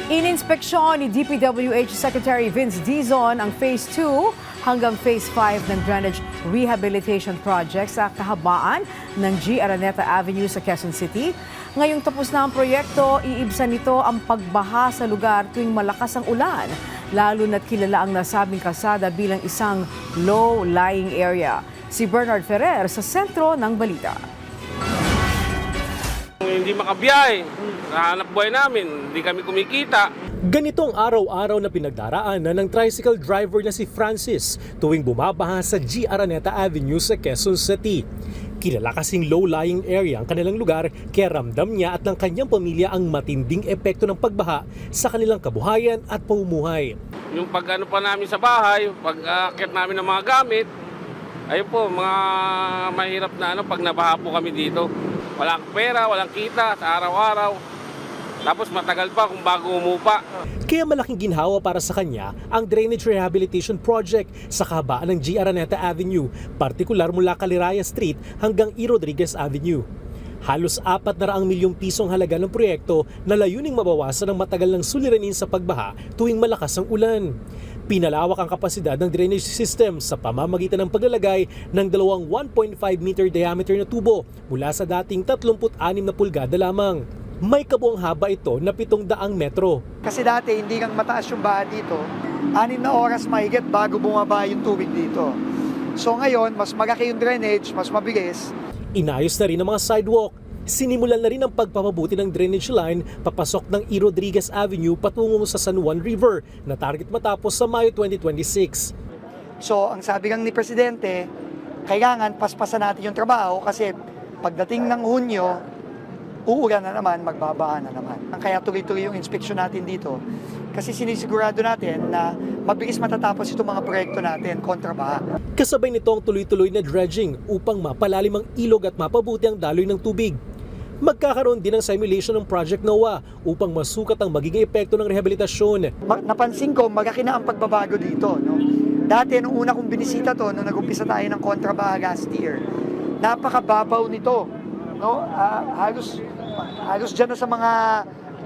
Ininspeksyon ni DPWH Secretary Vince Dizon ang Phase 2 hanggang Phase 5 ng Drainage Rehabilitation Project sa kahabaan ng G. Araneta Avenue sa Quezon City. Ngayong tapos na ang proyekto, iibsan nito ang pagbaha sa lugar tuwing malakas ang ulan, lalo na't kilala ang nasabing kalsada bilang isang low-lying area. Si Bernard Ferrer sa sentro ng balita. Hindi makabiyahe, nahanap buhay namin, hindi kami kumikita. Ganitong araw-araw na pinagdaraanan ng tricycle driver na si Francis tuwing bumabaha sa G. Araneta Avenue sa Quezon City. Kilala kasing low-lying area ang kanilang lugar kaya ramdam niya at ng kanyang pamilya ang matinding epekto ng pagbaha sa kanilang kabuhayan at pamumuhay. Yung pag pa namin sa bahay, pag aakyat namin ng mga gamit, ayun po, mga mahirap na pag nabaha po kami dito. Walang pera, walang kita sa araw-araw. Tapos matagal pa kung bago umupa. Kaya malaking ginhawa para sa kanya ang Drainage Rehabilitation Project sa kahabaan ng G. Araneta Avenue, partikular mula Caliraya Street hanggang E. Rodriguez Avenue. Halos 400 milyong pisong halaga ng proyekto na layuning mabawasan ang matagal ng suliranin sa pagbaha tuwing malakas ang ulan. Pinalawak ang kapasidad ng drainage system sa pamamagitan ng paglalagay ng dalawang 1.5 meter diameter na tubo mula sa dating 36 na pulgada lamang. May kabuang haba ito na 700 metro. Kasi dati hindi kang mataas yung baha dito, 6 na oras mahigit bago bumaba yung tubig dito. So ngayon, mas malaki yung drainage, mas mabilis. Inayos na rin ang mga sidewalk. Sinimulan na rin ang pagpapabuti ng drainage line papasok ng E. Rodriguez Avenue patungo sa San Juan River na target matapos sa Mayo 2026. So ang sabi ng ni Presidente, kailangan paspasan natin yung trabaho kasi pagdating ng Hunyo, uulan na naman, magbabaha na naman. Kaya tuloy-tuloy yung inspeksyon natin dito kasi sinisigurado natin na mabilis matatapos itong mga proyekto natin kontra baha. Kasabay nito ang tuloy-tuloy na dredging upang mapalalim ang ilog at mapabuti ang daloy ng tubig. Magkakaroon din ng simulation ng Project NOAA upang masukat ang magiging epekto ng rehabilitasyon. Napansin ko, malaki na ang pagbabago dito. No? Dati, nung una kong binisita to, nung nag-umpisa tayo ng kontrabaha last year, napakababaw nito. No? Halos dyan na sa mga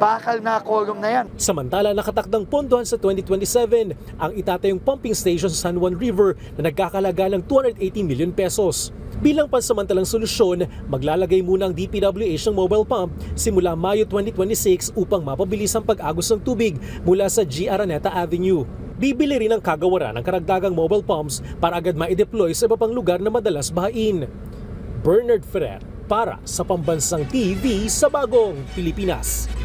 bakal na kolong na yan. Samantala, nakatakdang pondohan sa 2027 ang itatayong pumping station sa San Juan River na nagkakalaga ng 280 million pesos. Bilang pansamantalang solusyon, maglalagay muna ang DPWH ng mobile pump simula Mayo 2026 upang mapabilis ang pag-agos ng tubig mula sa G. Araneta Avenue. Bibili rin ang kagawaran ng karagdagang mobile pumps para agad ma-deploy sa iba pang lugar na madalas bahain. Bernard Ferrer para sa Pambansang TV sa Bagong Pilipinas.